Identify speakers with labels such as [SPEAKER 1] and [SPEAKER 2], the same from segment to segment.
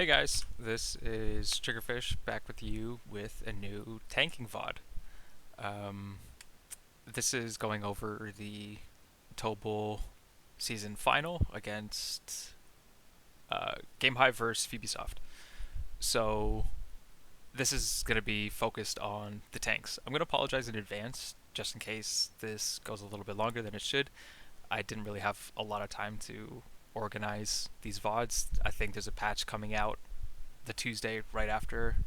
[SPEAKER 1] Hey guys, this is Triggerfish back with you with a new tanking VOD. Um, this is going over the TOBL season final against Game High versus Phoebesoft. So this is going to be focused on the tanks. I'm going to apologize in advance just in case this goes a little bit longer than it should. I didn't really have a lot of time to organize these VODs. I think there's a patch coming out the Tuesday right after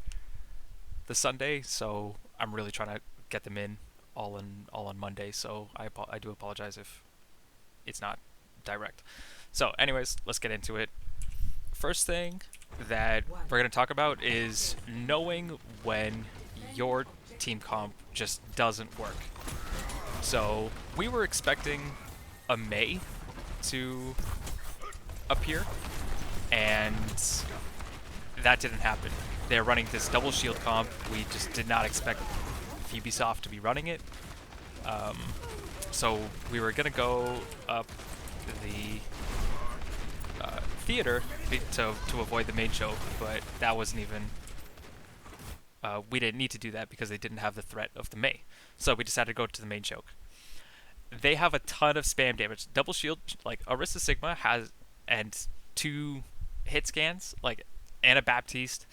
[SPEAKER 1] the Sunday, so I'm really trying to get them in all on Monday. So I do apologize if it's not direct. So, anyways, let's get into it. First thing that we're gonna talk about is knowing when your team comp just doesn't work. So we were expecting a May to appear, and that didn't happen. They're running this double shield comp. We just did not expect Phoebesoft to be running it. So we were gonna go up the theater to avoid the main choke, but that wasn't even. We didn't need to do that because they didn't have the threat of the May. So we decided to go to the main choke. They have a ton of spam damage. Double shield, like Arista Sigma has, and 2 hit scans, like Anabaptiste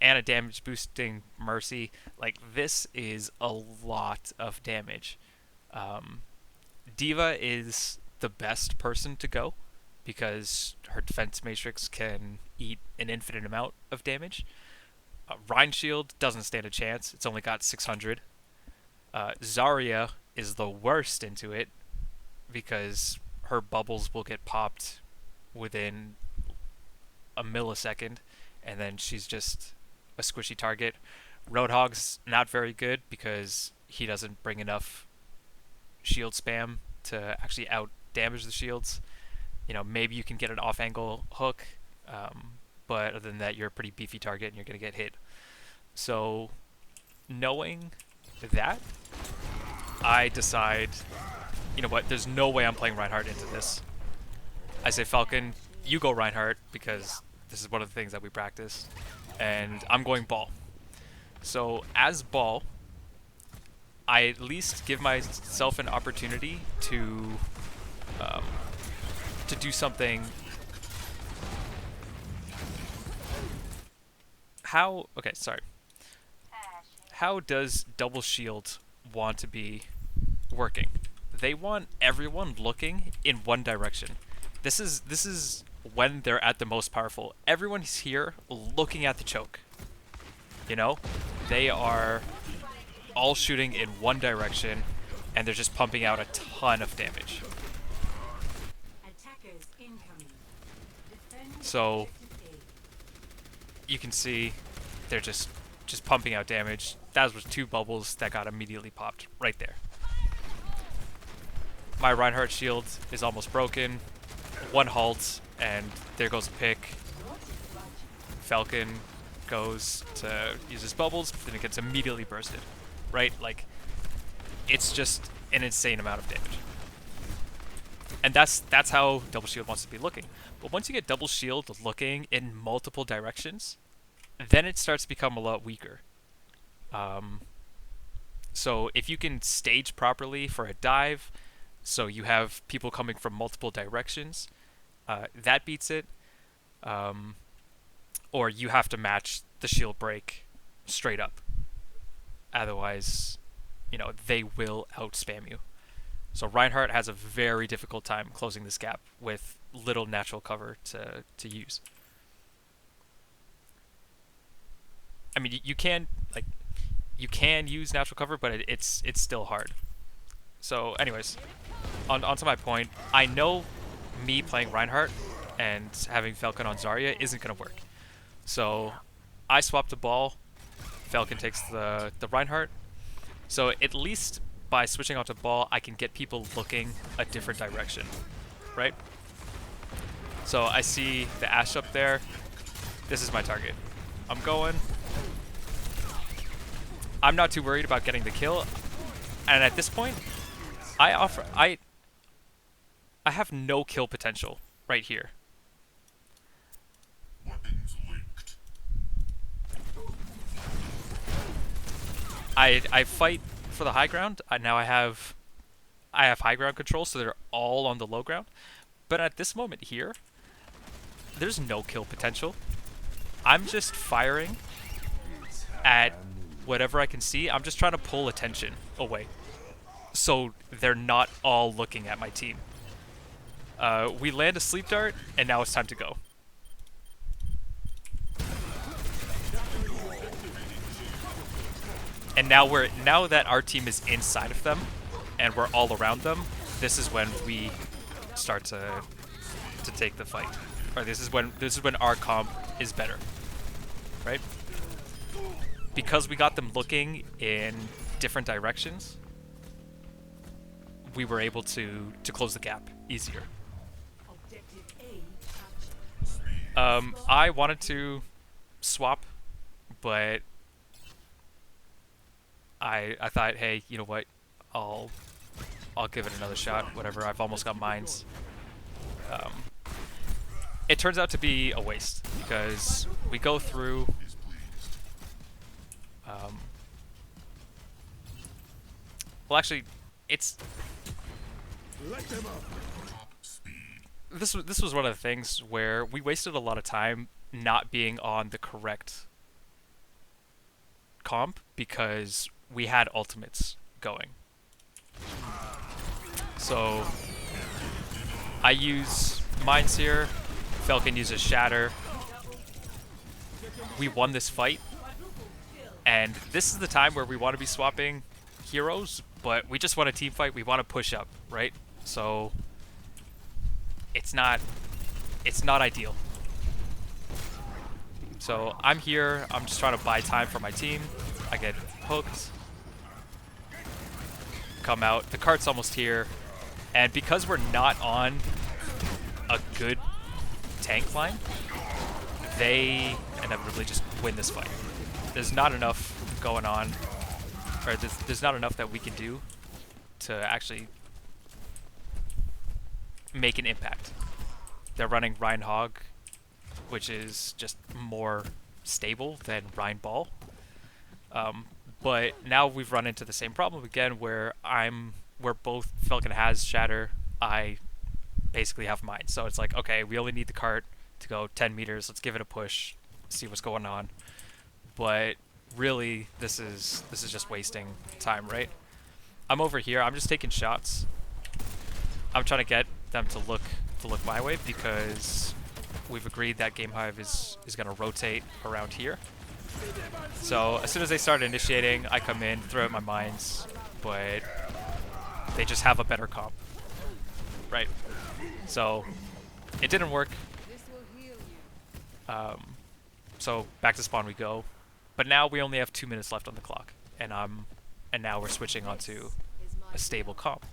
[SPEAKER 1] and a damage boosting Mercy. Like, this is a lot of damage. Diva is the best person to go because her defense matrix can eat an infinite amount of damage. Rhine Shield doesn't stand a chance. It's only got 600. Zarya is the worst into it because her bubbles will get popped within a millisecond, and then she's just a squishy target. Roadhog's not very good because he doesn't bring enough shield spam to actually out damage the shields. You know, maybe you can get an off angle hook, but other than that, you're a pretty beefy target and you're going to get hit. So, knowing that, I decide, you know what, there's no way I'm playing Reinhardt into this. I say, Falcon, you go Reinhardt because this is one of the things that we practice, and I'm going ball. So as ball, I at least give myself an opportunity to do something. Okay, sorry. How does Double Shield want to be working? They want everyone looking in one direction. This is when they're at the most powerful. Everyone's here looking at the choke. You know? They are all shooting in one direction, and they're just pumping out a ton of damage. So you can see they're just pumping out damage. That was 2 bubbles that got immediately popped right there. My Reinhardt shield is almost broken. 1 halt, and there goes a pick. Falcon goes to use his bubbles, but then it gets immediately bursted. Right? Like, it's just an insane amount of damage. And that's how Double Shield wants to be looking. But once you get Double Shield looking in multiple directions, then it starts to become a lot weaker. So if you can stage properly for a dive, so you have people coming from multiple directions, that beats it. Or you have to match the shield break straight up. Otherwise, you know, they will outspam you. So Reinhardt has a very difficult time closing this gap with little natural cover to use. I mean, you can use natural cover, but it's still hard. So, anyways, onto my point. I know me playing Reinhardt and having Falcon on Zarya isn't gonna work. So, I swap the ball. Falcon takes the Reinhardt. So at least by switching onto ball, I can get people looking a different direction, right? So I see the Ashe up there. This is my target. I'm going. I'm not too worried about getting the kill. And at this point, I have no kill potential right here. I fight for the high ground. Now I have high ground control, so they're all on the low ground. But at this moment here, there's no kill potential. I'm just firing at whatever I can see. I'm just trying to pull attention away, so they're not all looking at my team. We land a sleep dart, and now it's time to go. And now that our team is inside of them, and we're all around them, this is when we start to take the fight. Or this is when our comp is better, right? Because we got them looking in different directions, we were able to close the gap easier. I wanted to swap, but I thought, hey, you know what? I'll give it another shot. Whatever. I've almost got mines. It turns out to be a waste because we go through. Well, actually, it's. This was one of the things where we wasted a lot of time not being on the correct comp because we had ultimates going. So I use mines here. Falcon uses shatter. We won this fight, and this is the time where we want to be swapping heroes, but we just want a team fight. We want to push up, right? So it's not ideal. So I'm here. I'm just trying to buy time for my team. I get hooked. Come out. The cart's almost here, and because we're not on a good tank line, they inevitably just win this fight. There's not enough going on, or there's not enough that we can do to actually make an impact. They're running Rhine Hog, which is just more stable than Rhine Ball. But now we've run into the same problem again, where both Falcon has shatter, I basically have mine. So it's like, okay, we only need the cart to go 10 meters. Let's give it a push, see what's going on. But really, this is just wasting time, right? I'm over here. I'm just taking shots. I'm trying to get them to look my way because we've agreed that Game Hive is going to rotate around here. So as soon as they start initiating, I come in, throw out my mines, but they just have a better comp, right? So it didn't work. So back to spawn we go, but now we only have 2 minutes left on the clock, and now we're switching onto a stable comp.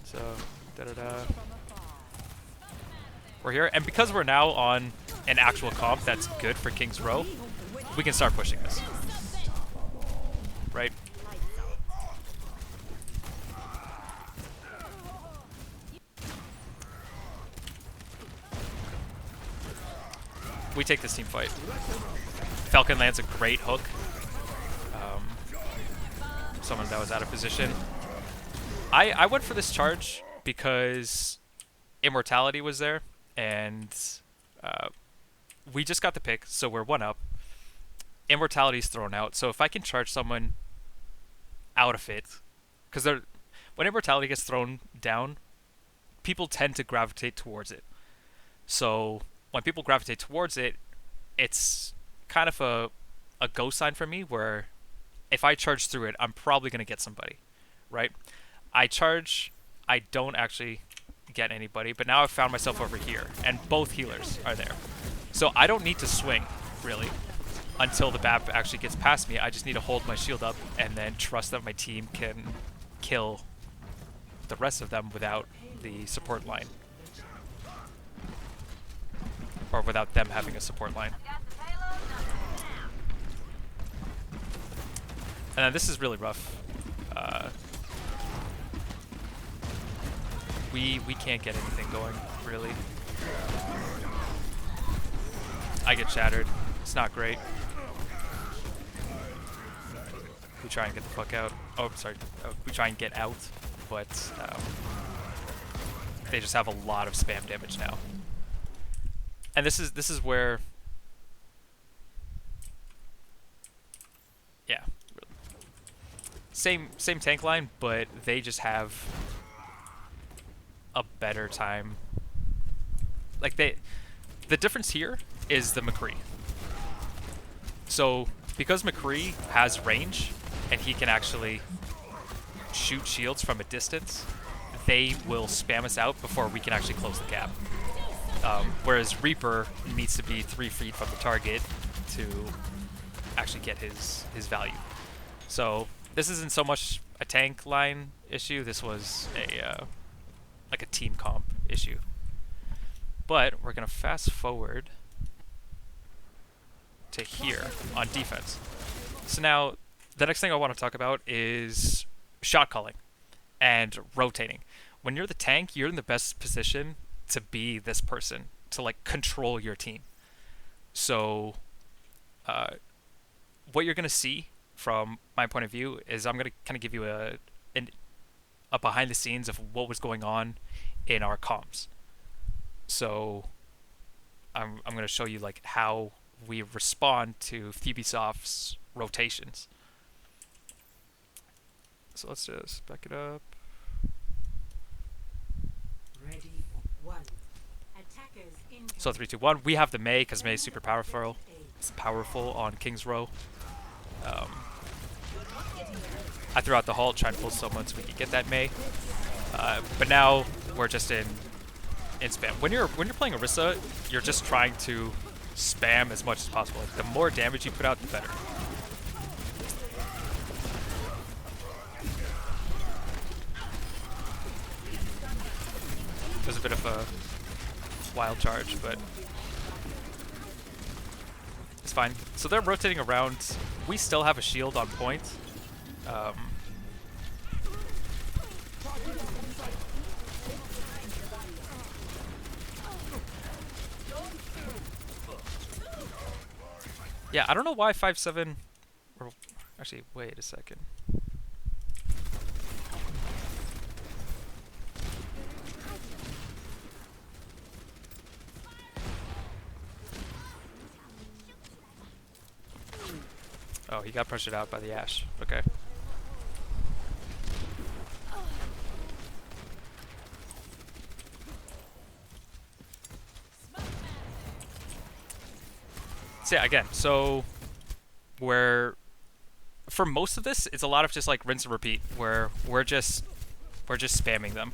[SPEAKER 1] So we're here, and because we're now on an actual comp that's good for King's Row, we can start pushing this, right? We take this team fight. Falcon lands a great hook. Someone that was out of position. I went for this charge because Immortality was there, and we just got the pick, so we're 1 up. Immortality's thrown out, so if I can charge someone out of it, because when Immortality gets thrown down, people tend to gravitate towards it. So when people gravitate towards it, it's kind of a go sign for me, where if I charge through it, I'm probably going to get somebody, right? I charge, I don't actually get anybody, but now I've found myself over here, and both healers are there. So I don't need to swing, really, until the BAP actually gets past me. I just need to hold my shield up and then trust that my team can kill the rest of them without the support line. Or without them having a support line. And then this is really rough. We can't get anything going, really. I get shattered. It's not great. We try and get the fuck out. Oh, sorry. We try and get out, but they just have a lot of spam damage now. And this is where, yeah, same tank line, but they just have a better time. Like the difference here is the McCree. So because McCree has range and he can actually shoot shields from a distance, they will spam us out before we can actually close the gap. Whereas Reaper needs to be 3 feet from the target to actually get his value. So this isn't so much a tank line issue. This was a like a team comp issue. But we're gonna fast forward to here on defense. So now the next thing I want to talk about is shot calling and rotating. When you're the tank, you're in the best position to be this person, to like control your team. So what you're gonna see from my point of view is I'm gonna kind of give you a behind the scenes of what was going on in our comms. So I'm gonna show you like how we respond to Ubisoft's rotations. So let's just back it up.
[SPEAKER 2] Ready for one.
[SPEAKER 1] So 3, 2, 1. We have the Mei because Mei is super powerful. It's powerful on King's Row. I threw out the halt, trying to pull someone so we could get that Mei. But now we're just in spam. When you're playing Orisa, you're just trying to spam as much as possible. Like, the more damage you put out, the better. There's a bit of a wild charge, but it's fine. So they're rotating around. We still have a shield on point. Yeah, I don't know why 5-7... Or actually, wait a second. Oh, he got pressured out by the Ashe. Okay. So yeah, again, so where for most of this, it's a lot of just like rinse and repeat, where we're just spamming them.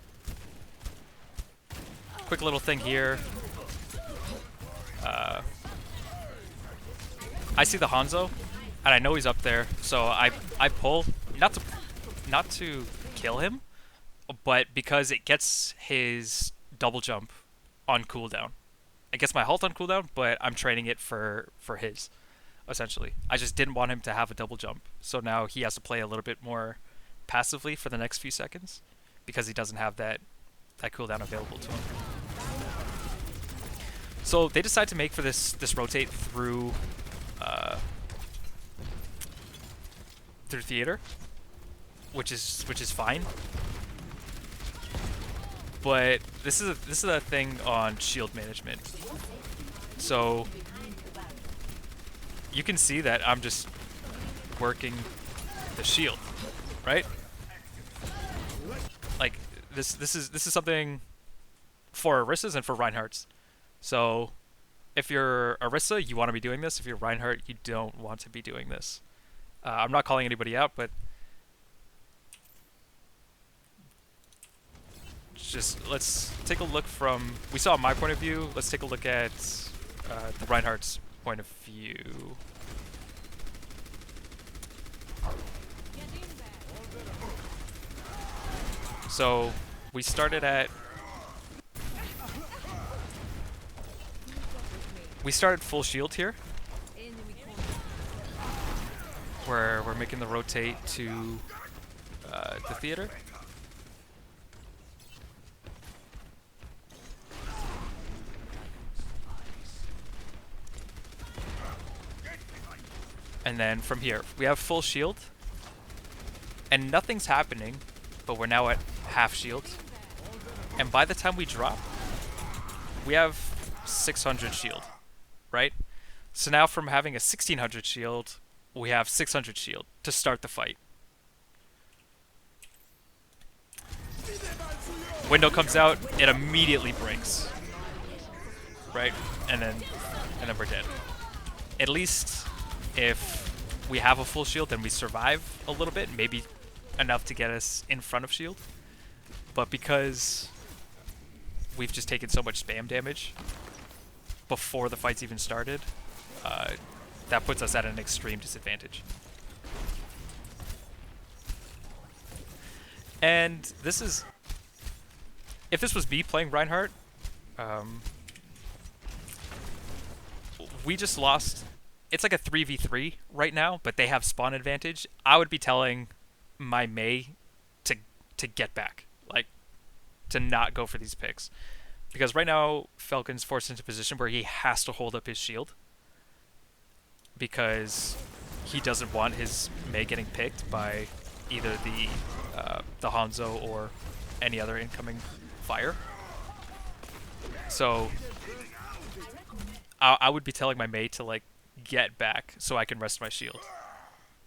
[SPEAKER 1] Quick little thing here. I see the Hanzo, and I know he's up there, so I pull not to kill him, but because it gets his double jump on cooldown. It gets my halt on cooldown, but I'm training it for his, essentially. I just didn't want him to have a double jump, so now he has to play a little bit more passively for the next few seconds because he doesn't have that cooldown available to him. So they decide to make for this rotate through theater, which is fine. But this is a thing on shield management. So you can see that I'm just working the shield, right? Like this is something for Orisas and for Reinhardts. So if you're Orisa, you want to be doing this. If you're Reinhardt, you don't want to be doing this. I'm not calling anybody out, but just let's take a look from, we saw my point of view, let's take a look at the Reinhardt's point of view. So we started full shield here, where we're making the rotate to the theater. And then from here, we have full shield. And nothing's happening, but we're now at half shield. And by the time we drop, we have 600 shield, right? So now from having a 1600 shield, we have 600 shield to start the fight. Window comes out, it immediately breaks, right? And then we're dead. At least if we have a full shield, then we survive a little bit, maybe enough to get us in front of shield. But because we've just taken so much spam damage before the fight's even started, that puts us at an extreme disadvantage. And this is, if this was me playing Reinhardt, we just lost. It's like a 3v3 right now, but they have spawn advantage. I would be telling my Mei to get back, like to not go for these picks, because right now Falcon's forced into a position where he has to hold up his shield because he doesn't want his Mei getting picked by either the Hanzo or any other incoming fire. So I would be telling my Mei to like get back so I can rest my shield,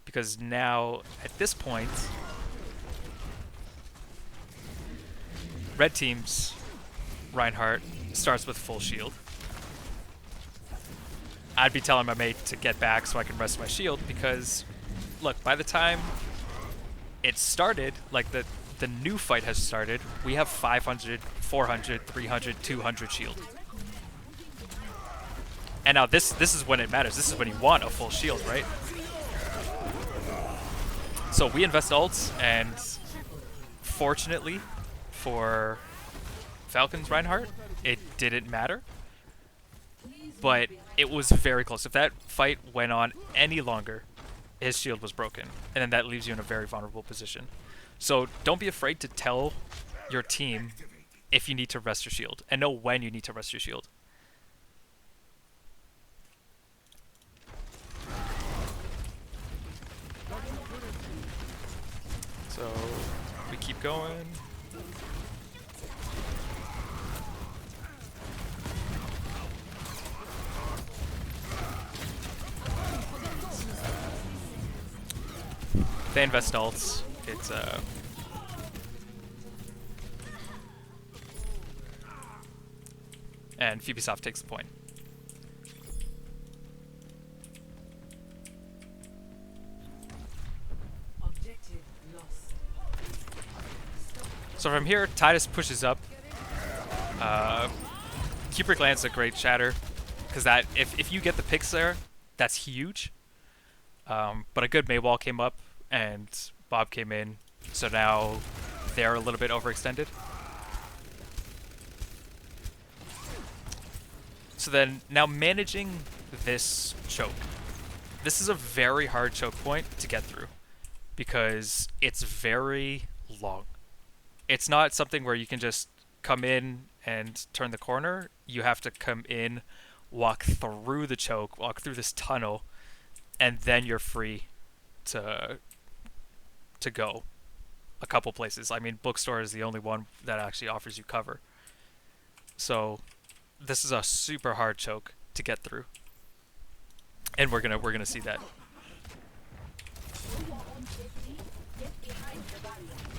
[SPEAKER 1] because now at this point red team's Reinhardt starts with full shield. I'd be telling my Mei to get back so I can rest my shield, because look, by the time it started, like the new fight has started, we have 500, 400, 300, 200 shield. And now this is when it matters. This is when you want a full shield, right? So we invest ults, and fortunately for Falcon's Reinhardt, it didn't matter. But it was very close. If that fight went on any longer, his shield was broken. And then that leaves you in a very vulnerable position. So don't be afraid to tell your team if you need to rest your shield, and know when you need to rest your shield. So we keep going. They invest ults. It's and Fubisoft takes the point.
[SPEAKER 2] Objective lost.
[SPEAKER 1] So from here, Titus pushes up. Kubrick lands a great shatter, because that if you get the picks there, that's huge. But a good Mei wall came up, and Bob came in, so now they're a little bit overextended. So then, now managing this choke. This is a very hard choke point to get through, because it's very long. It's not something where you can just come in and turn the corner. You have to come in, walk through the choke, walk through this tunnel, and then you're free to go a couple places. I mean, Bookstore is the only one that actually offers you cover. So this is a super hard choke to get through, and we're gonna see that.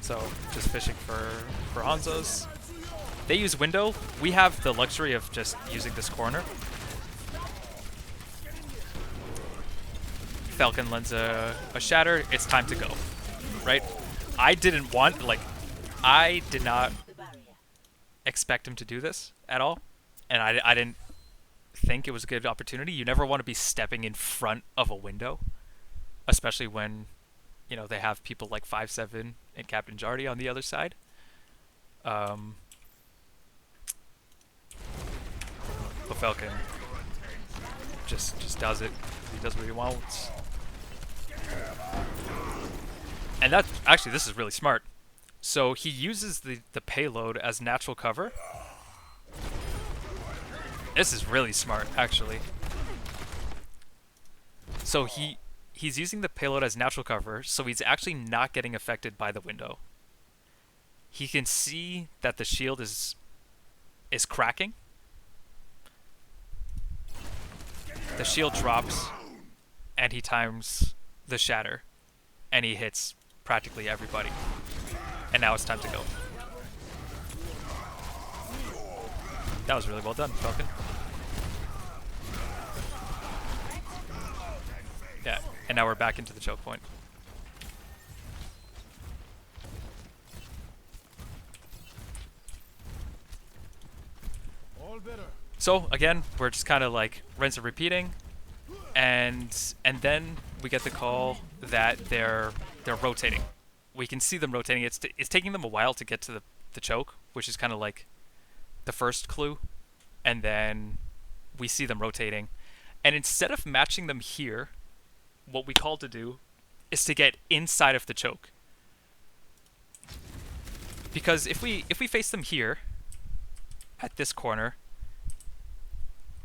[SPEAKER 1] So just fishing for Hanzos. They use window. We have the luxury of just using this corner. Falcon lends a shatter. It's time to go, right? I did not expect him to do this at all, and I didn't think it was a good opportunity. You never want to be stepping in front of a window, especially when, you know, they have people like 5-7 and Captain Jardy on the other side. But Falcon just does it. He does what he wants. And that, actually, this is really smart. So he uses the payload as natural cover. This is really smart, actually. So he he's using the payload as natural cover, so he's actually not getting affected by the window. He can see that the shield is cracking. The shield drops, and he times the shatter, and he hits practically everybody. And now it's time to go. That was really well done, Falcon. Yeah, and now we're back into the choke point. So again, we're just kind of like rinse and repeating, and then we get the call that they're rotating. We can see them rotating. It's taking them a while to get to the choke, which is kind of like the first clue, and then we see them rotating. And instead of matching them here, what we call to do is to get inside of the choke. Because if we face them here at this corner,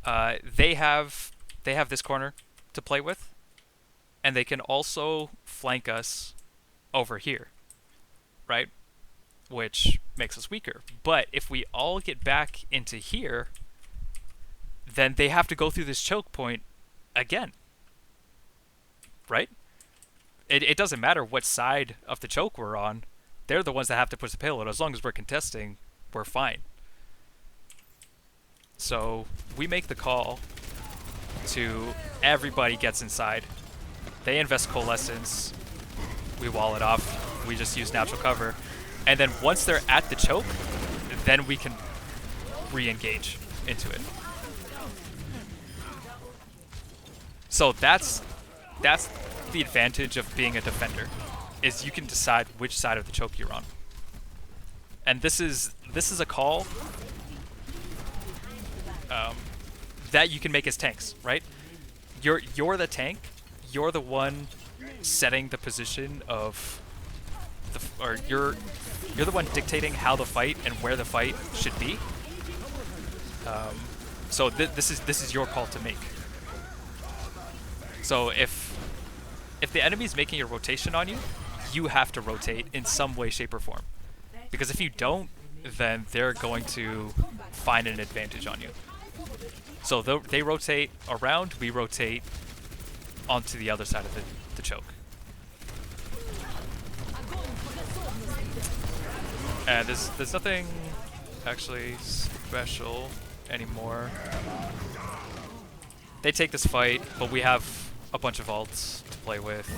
[SPEAKER 1] they have this corner to play with, and they can also flank us over here, right? Which makes us weaker. But if we all get back into here, then they have to go through this choke point again, right? It doesn't matter what side of the choke we're on. They're the ones that have to push the payload. As long as we're contesting, we're fine. So we make the call to everybody gets inside. They invest coalescence. We wall it off. We just use natural cover. And then once they're at the choke, then we can re-engage into it. So that's the advantage of being a defender, is you can decide which side of the choke you're on. And this is a call that you can make as tanks, right? You're the tank. You're the one setting the position of or you're the one dictating how the fight and where the fight should be. So this is your call to make. So if the enemy's making a rotation on you, you have to rotate in some way, shape, or form. Because if you don't, then they're going to find an advantage on you. So they rotate around, we rotate onto the other side of the choke. And there's nothing actually special anymore. They take this fight, but we have a bunch of ults to play with.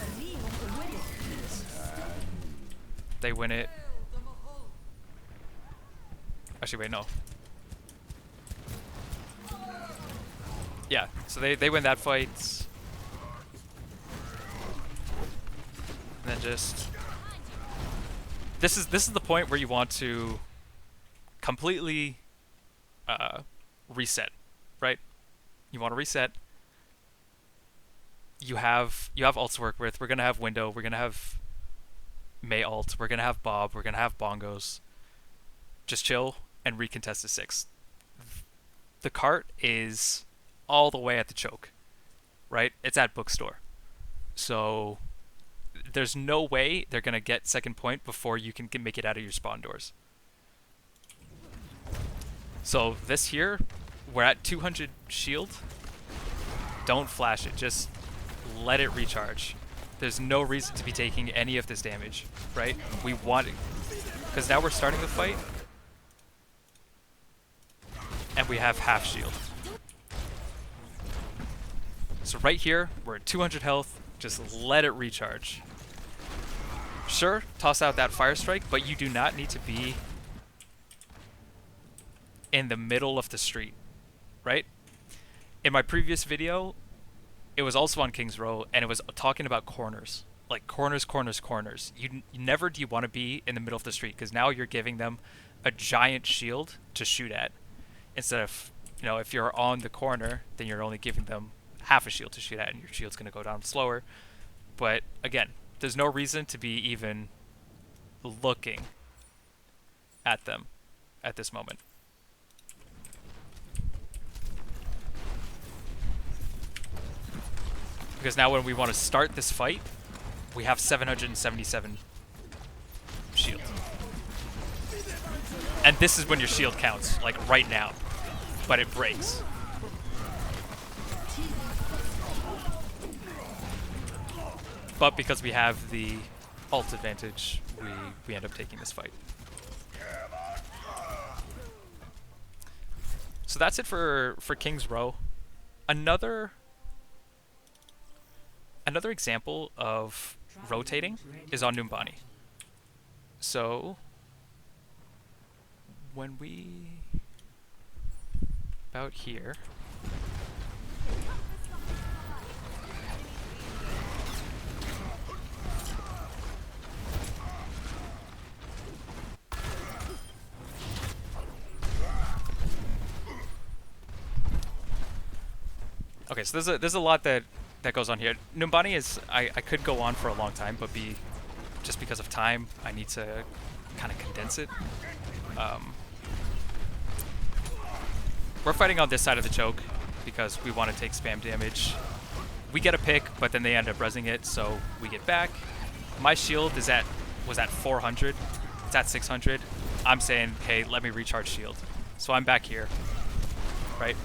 [SPEAKER 1] They win it. Actually, wait, no. Yeah, so they win that fight. And then just this is the point where you want to completely reset, right? You want to reset. You have ults to work with. We're gonna have Window. We're gonna have May ult. We're gonna have Bob. We're gonna have Bongos. Just chill and recontest to 6. The cart is all the way at the choke, right? It's at bookstore. So there's no way they're gonna get second point before you can make it out of your spawn doors. So this here, we're at 200 shield. Don't flash it, just let it recharge. There's no reason to be taking any of this damage, right? We want it, because now we're starting the fight, and we have half shield. So right here, we're at 200 health, just let it recharge. Sure, toss out that fire strike, but you do not need to be in the middle of the street, right? In my previous video, it was also on King's Row, and it was talking about corners. Like corners, corners, corners. You never do you want to be in the middle of the street, because now you're giving them a giant shield to shoot at. Instead of, if you're on the corner, then you're only giving them half a shield to shoot at, and your shield's going to go down slower. But again, there's no reason to be even looking at them at this moment. Because now when we want to start this fight, we have 777 shield. And this is when your shield counts, like right now. But it breaks. But because we have the ult advantage, we end up taking this fight. So that's it for King's Row. Another example of rotating is on Numbani. So when we about here. Okay, so there's a lot that goes on here. Numbani is I could go on for a long time, but just because of time, I need to kind of condense it. We're fighting on this side of the choke because we want to take spam damage. We get a pick, but then they end up rezzing it, so we get back. My shield was at 400. It's at 600. I'm saying, hey, let me recharge shield. So I'm back here, right?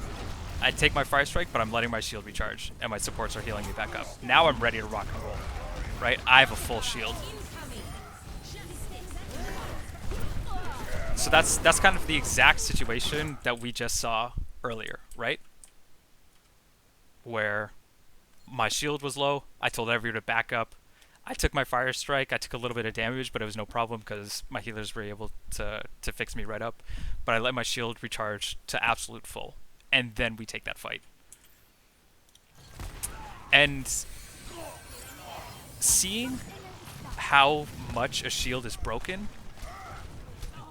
[SPEAKER 1] I take my Fire Strike, but I'm letting my shield recharge, and my supports are healing me back up. Now I'm ready to rock and roll, right? I have a full shield. So that's kind of the exact situation that we just saw earlier, right? Where my shield was low, I told everyone to back up. I took my Fire Strike, I took a little bit of damage, but it was no problem because my healers were able to fix me right up. But I let my shield recharge to absolute full, and then we take that fight. And seeing how much a shield is broken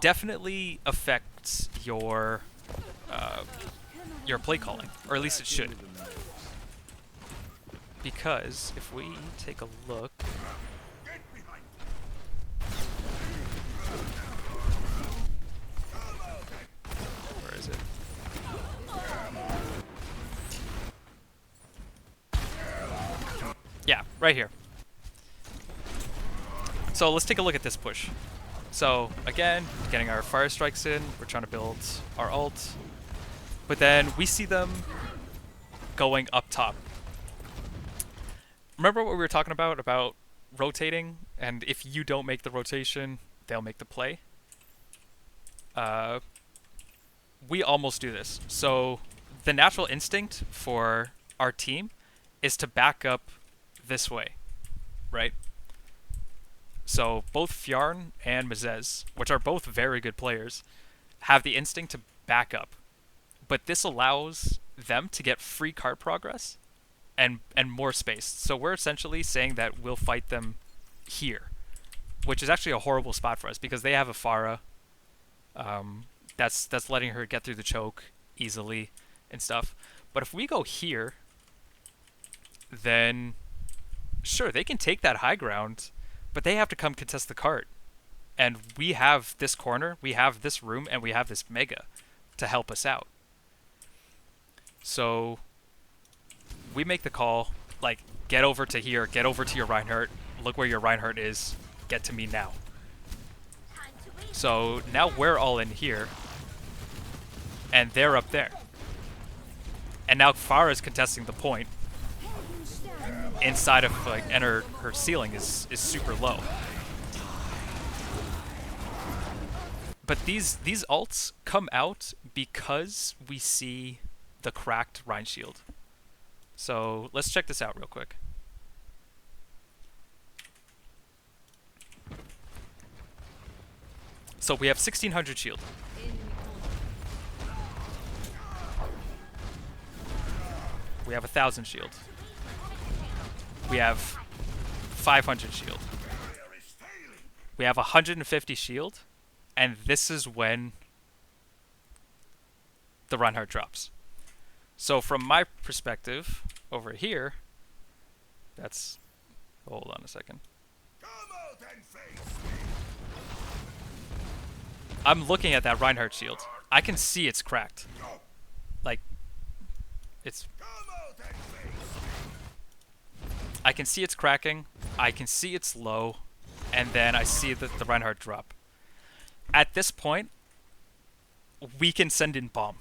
[SPEAKER 1] definitely affects your play calling, or at least it should. Because if we take a look, where is it? Yeah, right here. So let's take a look at this push. So again, getting our Fire Strikes in, we're trying to build our ult, but then we see them going up top. Remember what we were talking about rotating, and if you don't make the rotation, they'll make the play? We almost do this. So the natural instinct for our team is to back up this way, right? So both Fjarn and Mezez, which are both very good players, have the instinct to back up. But this allows them to get free card progress and more space. So we're essentially saying that we'll fight them here, which is actually a horrible spot for us because they have a Pharah that's letting her get through the choke easily and stuff. But if we go here, then sure, they can take that high ground, but they have to come contest the cart. And we have this corner, we have this room, and we have this Mega to help us out. So we make the call, like, get over to here, get over to your Reinhardt, look where your Reinhardt is, get to me now. So now we're all in here, and they're up there. And now Pharah's contesting the point inside of, like, and her ceiling is super low. But these ults come out because we see the cracked Rein shield. So let's check this out real quick. So we have 1600 shield. We have 1000 shield. We have 500 shield. We have 150 shield, and this is when the Reinhardt drops. So from my perspective, over here, that's... Hold on a second. I'm looking at that Reinhardt shield. I can see it's cracked. Like, it's... I can see it's cracking. I can see it's low, and then I see the Reinhardt drop. At this point, we can send in bomb.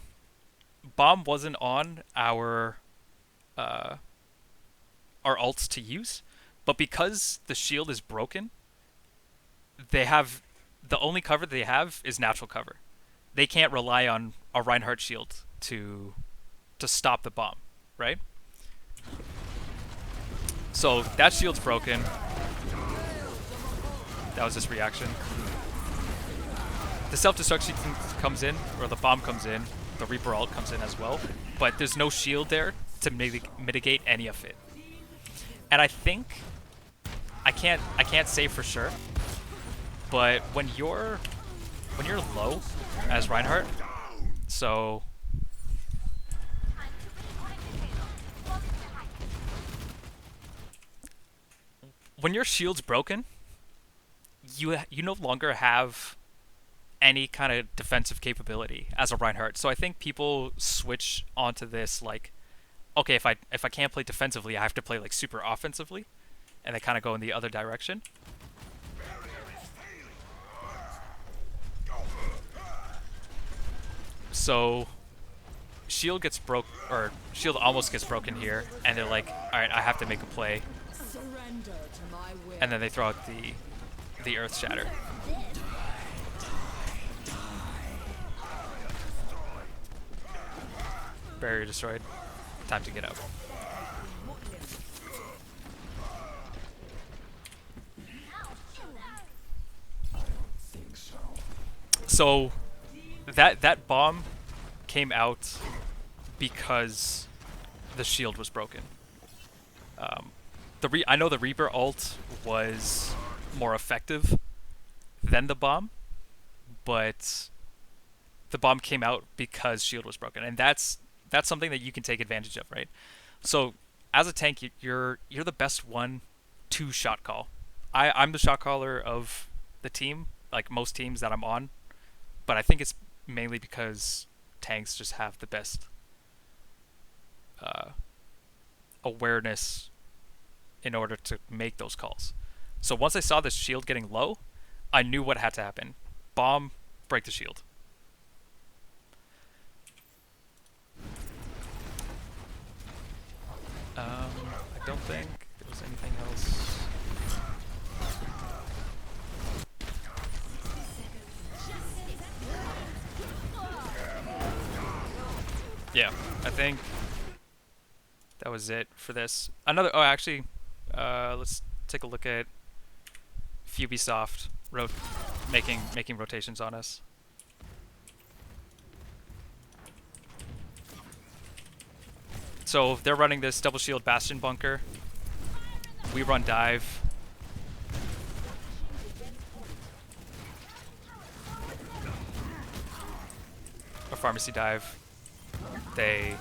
[SPEAKER 1] Bomb wasn't on uh, our ults to use, but because the shield is broken, they have the only cover they have is natural cover. They can't rely on a Reinhardt shield to stop the bomb, right? So that shield's broken. That was this reaction. The self-destruction comes in, or the bomb comes in, the Reaper ult comes in as well, but there's no shield there to mitigate any of it. And I think I can't say for sure, but when you're low as Reinhardt, so when your shield's broken, you no longer have any kind of defensive capability as a Reinhardt. So I think people switch onto this like, okay, if I can't play defensively, I have to play like super offensively, and they kind of go in the other direction. So shield gets broke, or shield almost gets broken here, and they're like, all right, I have to make a play, and then they throw out the Earth Shatter. Barrier destroyed. Time to get out. So that bomb came out because the shield was broken. I know the Reaper ult was more effective than the bomb, but the bomb came out because shield was broken, and that's something that you can take advantage of, right? So as a tank, you're the best one to shot call. I'm the shot caller of the team, like most teams that I'm on, but I think it's mainly because tanks just have the best awareness in order to make those calls. So once I saw this shield getting low, I knew what had to happen. Bomb, break the shield. I don't think there was anything else. Yeah, I think that was it for this. Actually, let's take a look at Ubisoft making rotations on us. So they're running this double shield bastion bunker. We run dive. A pharmacy dive. They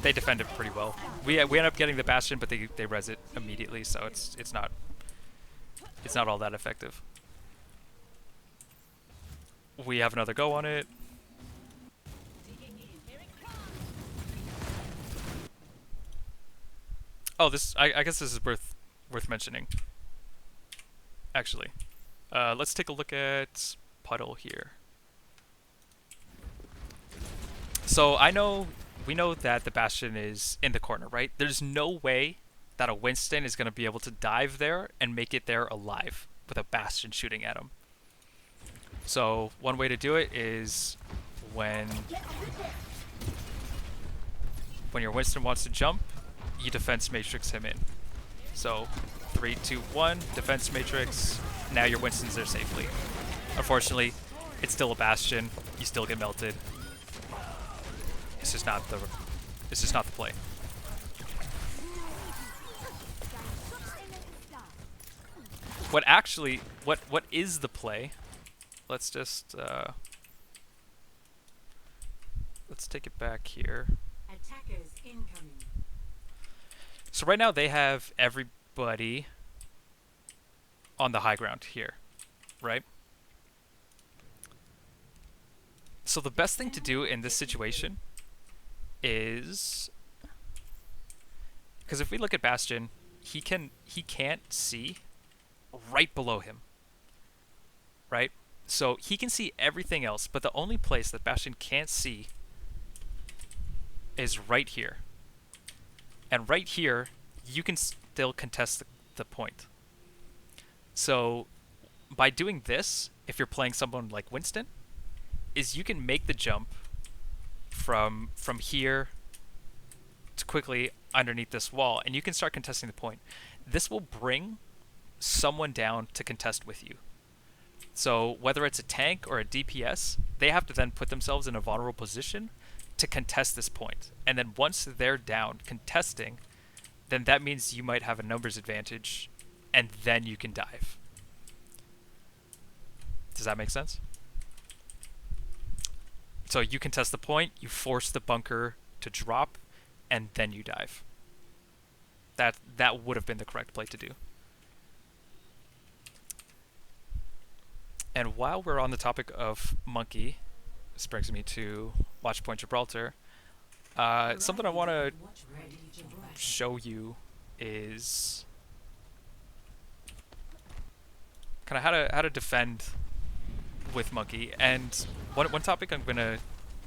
[SPEAKER 1] defend it pretty well. We end up getting the bastion, but they res it immediately, so it's not all that effective. We have another go on it. Oh, I guess this is worth mentioning. Actually, let's take a look at Puddle here. So we know that the Bastion is in the corner, right? There's no way that a Winston is going to be able to dive there and make it there alive with a Bastion shooting at him. So one way to do it is when your Winston wants to jump, you defense matrix him in. So 3, 2, 1, defense matrix. Now your Winston's there safely. Unfortunately, it's still a Bastion. You still get melted. It's just not the play. What is the play? Let's just let's take it back here.
[SPEAKER 2] Attackers incoming.
[SPEAKER 1] So right now they have everybody on the high ground here, right? So the best thing to do in this situation is, because if we look at Bastion, he can't see right below him, right? So he can see everything else, but the only place that Bastion can't see is right here. And right here, you can still contest the point. So by doing this, if you're playing someone like Winston, is you can make the jump from here to quickly underneath this wall, and you can start contesting the point. This will bring someone down to contest with you. So whether it's a tank or a DPS, they have to then put themselves in a vulnerable position to contest this point. And then once they're down contesting, then that means you might have a numbers advantage, and then you can dive. Does that make sense? So you contest the point, you force the bunker to drop, and then you dive. That would have been the correct play to do. And while we're on the topic of Monkey, this brings me to Watchpoint Gibraltar. Something I want to show you is kind of how to defend with Monkey. And one topic I'm gonna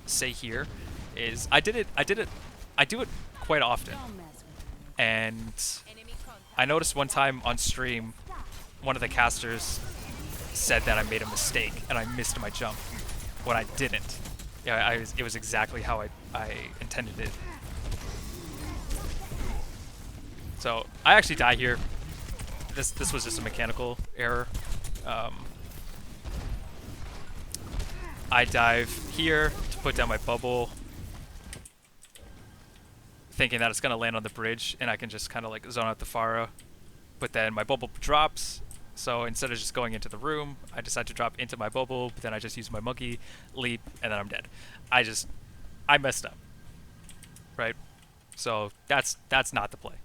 [SPEAKER 1] say here is I do it quite often. And I noticed one time on stream, one of the casters said that I made a mistake and I missed my jump when I didn't. Yeah, it was exactly how I intended it. So I actually die here. This was just a mechanical error. I dive here to put down my bubble, thinking that it's gonna land on the bridge and I can just kind of like zone out the Pharah. But then my bubble drops, so instead of just going into the room, I decide to drop into my bubble, but then I just use my monkey, leap, and then I'm dead. I messed up, right? So that's not the play.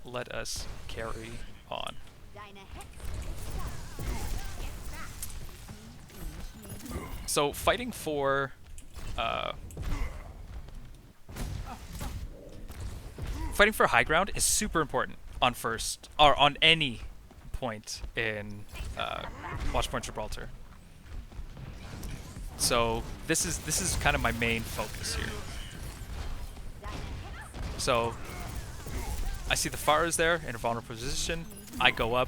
[SPEAKER 1] Let us carry on. So fighting for high ground is super important on first or on any point in Watchpoint Gibraltar. So this is kind of my main focus here. So I see the Pharah's there in a vulnerable position. I go up,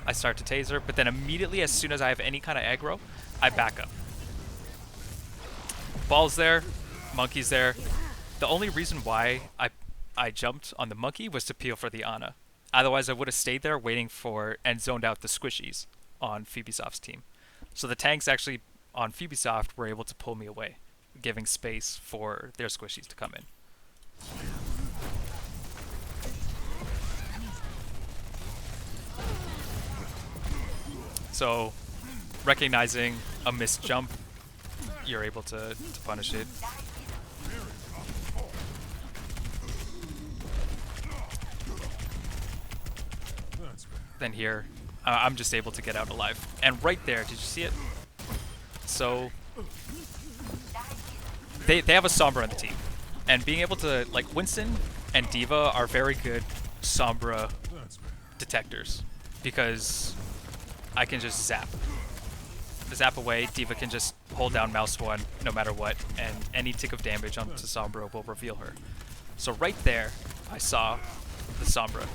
[SPEAKER 1] I start to taser, but then immediately as soon as I have any kind of aggro, I back up. Ball's there, Monkey's there. The only reason why I jumped on the Monkey was to peel for the Ana. Otherwise I would have stayed there waiting for and zoned out the squishies on Phoebesoft's team. So the tanks actually on Phoebesoft were able to pull me away, giving space for their squishies to come in. So recognizing a missed jump, you're able to punish it. Then here, I'm just able to get out alive. And right there, did you see it? So they have a Sombra on the team. And being able to, like, Winston and D.Va are very good Sombra detectors. Because I can just zap away, D.Va can just hold down mouse 1 no matter what, and any tick of damage onto Sombra will reveal her. So right there, I saw the Sombra.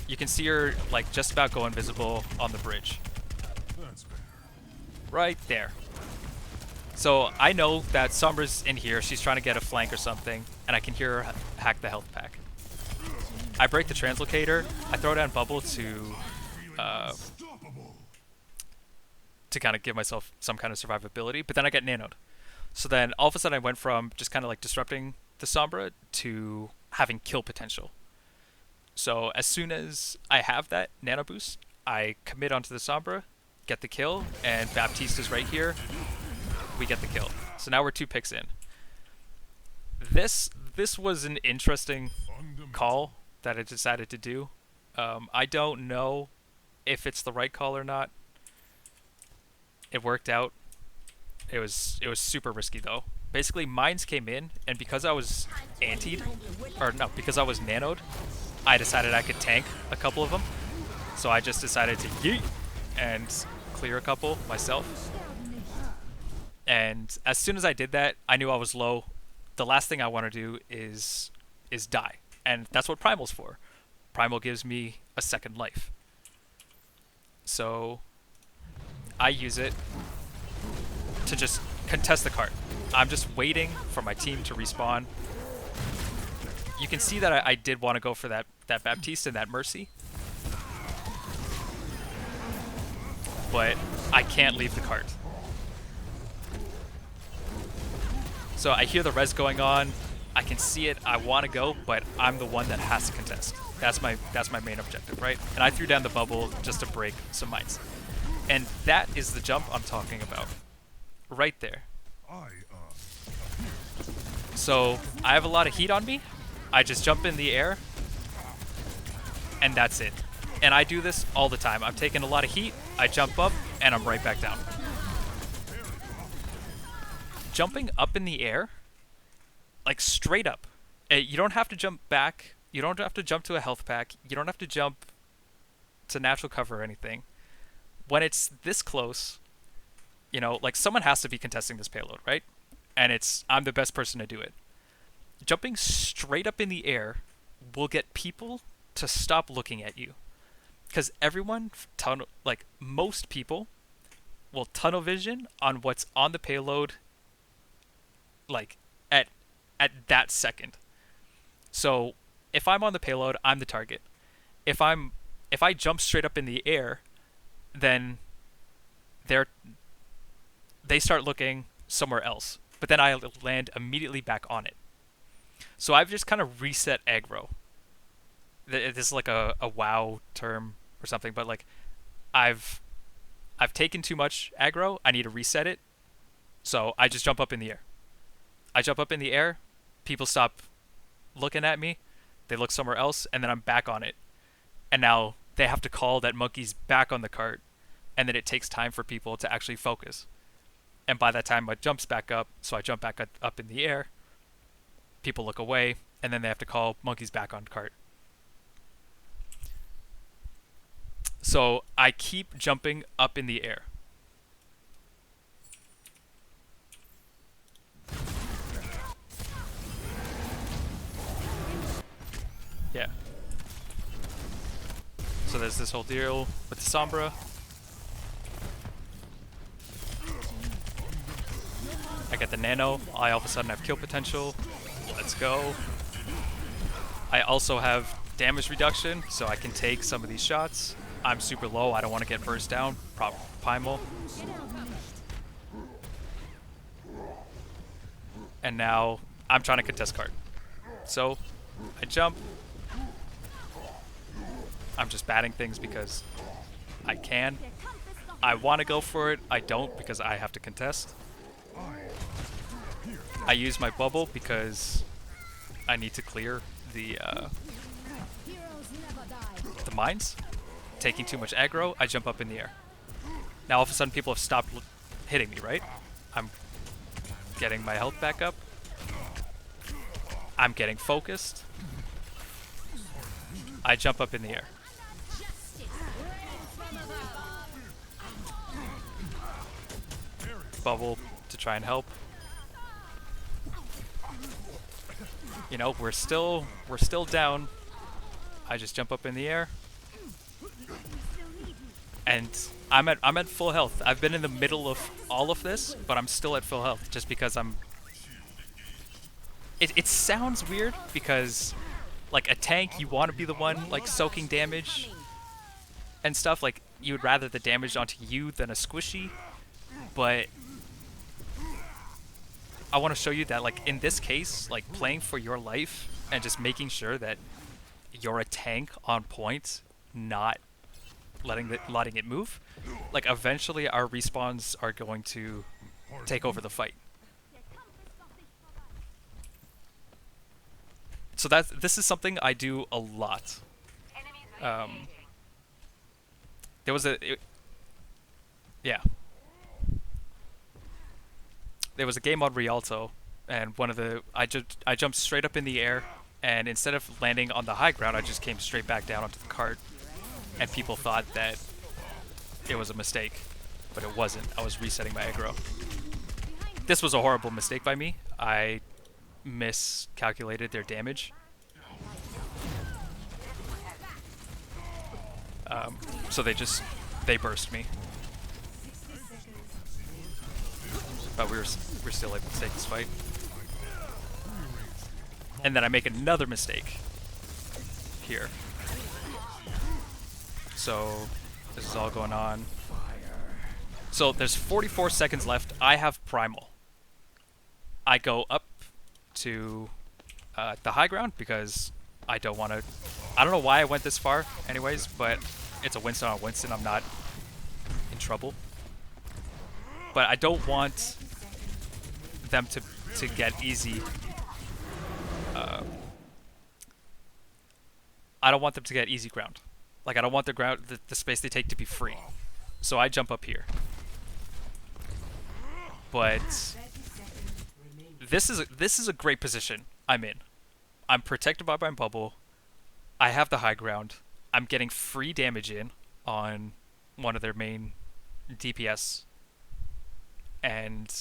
[SPEAKER 1] You can see her like just about go invisible on the bridge. Right there. So I know that Sombra's in here, she's trying to get a flank or something, and I can hear her hack the health pack. I break the translocator, I throw down bubble to kind of give myself some kind of survivability, but then I get nanoed. So then all of a sudden I went from just kind of like disrupting the Sombra to having kill potential. So as soon as I have that nano boost, I commit onto the Sombra, get the kill, and Baptista's right here, we get the kill. So now we're 2 picks in. This was an interesting call that I decided to do. I don't know if it's the right call or not. It worked out. It was super risky though. Basically, mines came in, and because I was antied, or no, because I was nanoed, I decided I could tank a couple of them. So I just decided to yeet and clear a couple myself. And as soon as I did that, I knew I was low. The last thing I want to do is die. And that's what Primal's for. Primal gives me a second life. So I use it to just contest the cart. I'm just waiting for my team to respawn. You can see that I did want to go for that Baptiste and that Mercy. But I can't leave the cart. So I hear the res going on. I can see it. I want to go, but I'm the one that has to contest. That's my main objective, right? And I threw down the bubble just to break some mines. And that is the jump I'm talking about. Right there. So I have a lot of heat on me. I just jump in the air. And that's it. And I do this all the time. I'm taking a lot of heat. I jump up and I'm right back down. Jumping up in the air, like straight up. You don't have to jump back. You don't have to jump to a health pack. You don't have to jump to natural cover or anything. When it's this close, you know, like someone has to be contesting this payload, right? And I'm the best person to do it. Jumping straight up in the air will get people to stop looking at you. Because everyone, like most people, will tunnel vision on what's on the payload, like at that second. So if I'm on the payload, I'm the target. If I jump straight up in the air, then they start looking somewhere else. But then I land immediately back on it. So I've just kind of reset aggro. This is like a WoW term or something, but like I've taken too much aggro. I need to reset it. So I just jump up in the air. I jump up in the air. People stop looking at me. They look somewhere else, and then I'm back on it. And now they have to call that monkey's back on the cart, and then it takes time for people to actually focus. And by that time, my jump's back up, so I jump back up in the air. People look away, and then they have to call monkey's back on cart. So I keep jumping up in the air. Yeah. So there's this whole deal with the Sombra. I get the nano. I all of a sudden have kill potential. Let's go. I also have damage reduction, so I can take some of these shots. I'm super low. I don't want to get burst down. Primal. And now I'm trying to contest cart. So I jump. I'm just batting things because I can. I want to go for it. I don't because I have to contest. I use my bubble because I need to clear the mines. Taking too much aggro, I jump up in the air. Now all of a sudden people have stopped hitting me, right? I'm getting my health back up. I'm getting focused. I jump up in the air. Bubble to try and help. You know, we're still down. I just jump up in the air. And I'm at full health. I've been in the middle of all of this, but I'm still at full health just because it sounds weird because like a tank, you want to be the one like soaking damage and stuff. Like you would rather the damage onto you than a squishy, but I want to show you that like in this case, like playing for your life and just making sure that you're a tank on point, not letting it move. Like eventually our respawns are going to take over the fight. So this is something I do a lot. There was yeah. There was a game on Rialto, and I jumped straight up in the air, And instead of landing on the high ground, I just came straight back down onto the cart. And people thought that it was a mistake, but it wasn't. I was resetting my aggro. This was a horrible mistake by me. I miscalculated their damage. So they burst me. But we're still able to take this fight. And then I make another mistake here. So this is all going on. So there's 44 seconds left. I have primal. I go up to the high ground because I don't want to. I don't know why I went this far, anyways, but it's a Winston on Winston. I'm not in trouble. But I don't want them to get easy. I don't want them to get easy ground. Like I don't want the space they take to be free. So I jump up here. But this is a great position I'm in. I'm protected by my bubble. I have the high ground. I'm getting free damage in on one of their main DPS. And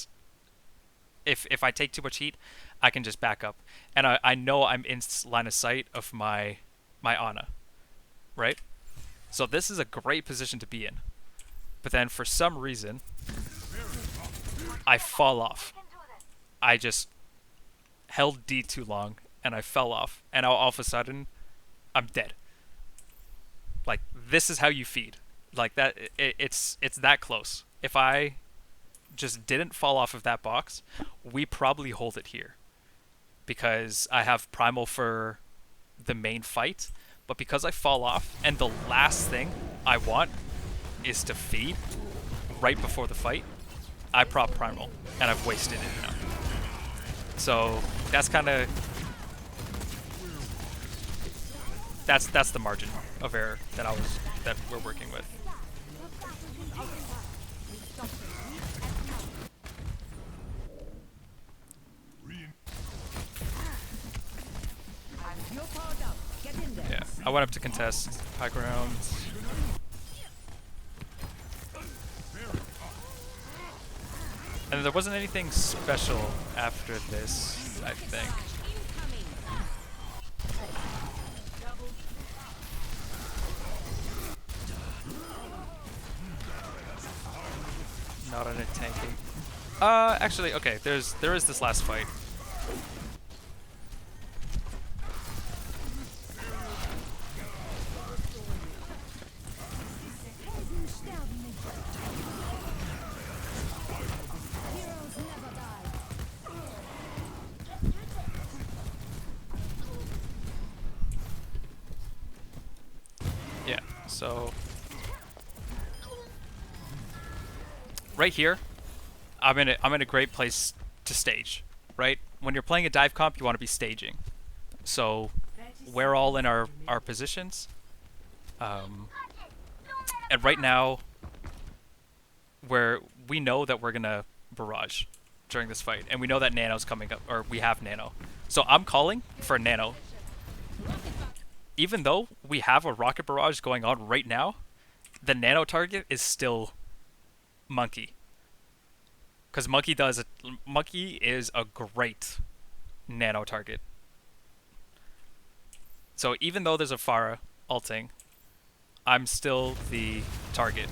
[SPEAKER 1] if I take too much heat, I can just back up. And I know I'm in line of sight of my Ana. Right? So this is a great position to be in. But then for some reason, I fall off. I just held D too long and I fell off. And all of a sudden, I'm dead. Like, this is how you feed. Like, that, it's that close. If I just didn't fall off of that box, we probably hold it here. Because I have primal for the main fight. But because I fall off, and the last thing I want is to feed right before the fight, I prop primal, and I've wasted it now. So that's kind of that's the margin of error that we're working with. Yeah, I went up to contest high ground. And there wasn't anything special after this, I think. Not on it tanking. Actually, okay, there is this last fight. Yeah, so right here, I'm in a great place to stage, right? When you're playing a dive comp, you want to be staging. So we're all in our positions. And right now, we know that we're gonna barrage during this fight, and we know that Nano's coming up, or we have Nano. So I'm calling for Nano. Even though we have a rocket barrage going on right now, the Nano target is still Monkey. Because Monkey is a great Nano target. So even though there's a Pharah ulting, I'm still the target.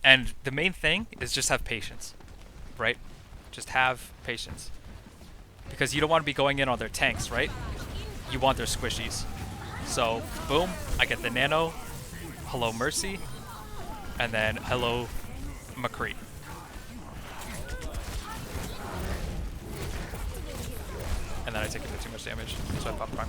[SPEAKER 1] And the main thing is just have patience, right? Just have patience. Because you don't want to be going in on their tanks, right? You want their squishies. So, boom, I get the Nano, hello Mercy, and then hello McCree. And then I take a bit too much damage, so I pop Prime.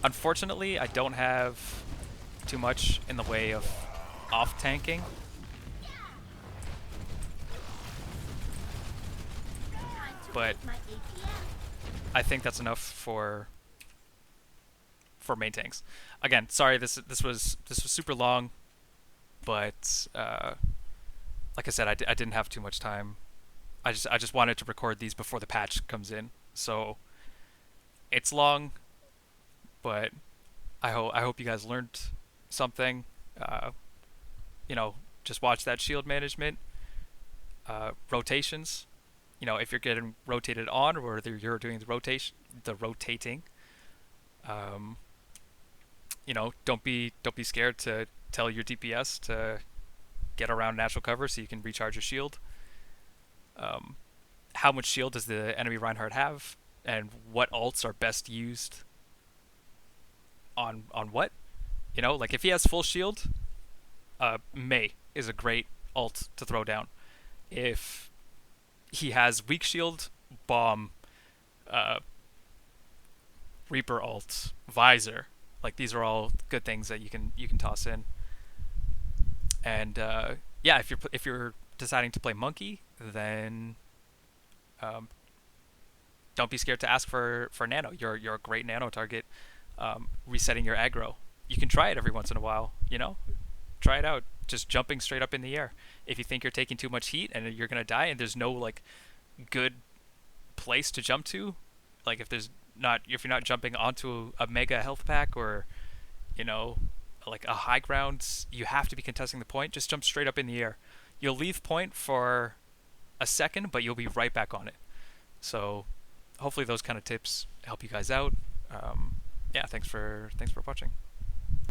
[SPEAKER 1] Unfortunately, I don't have too much in the way of off-tanking. But I think that's enough for main tanks. Again, sorry this was super long, but like I said, I didn't have too much time. I just wanted to record these before the patch comes in, so it's long, but I hope you guys learned something. Uh, you know, just watch that shield management, rotations. You know, if you're getting rotated on, or whether you're doing the rotating. Um, don't be scared to tell your DPS to get around natural cover so you can recharge your shield. Um, how much shield does the enemy Reinhardt have, and what ults are best used on what? Like if he has full shield, Mei is a great ult to throw down. If he has weak shield, bomb, uh, Reaper ult, visor. Like these are all good things that you can toss in. And yeah, if you're deciding to play monkey, then um, don't be scared to ask for nano. You're a great nano target. Resetting your aggro. You can try it every once in a while. Try it out. Just jumping straight up in the air. If you think you're taking too much heat and you're gonna die, and there's no like good place to jump to, like if you're not jumping onto a mega health pack or you know like a high ground, you have to be contesting the point. Just jump straight up in the air. You'll leave point for a second, but you'll be right back on it. So hopefully those kind of tips help you guys out. Yeah, thanks for watching.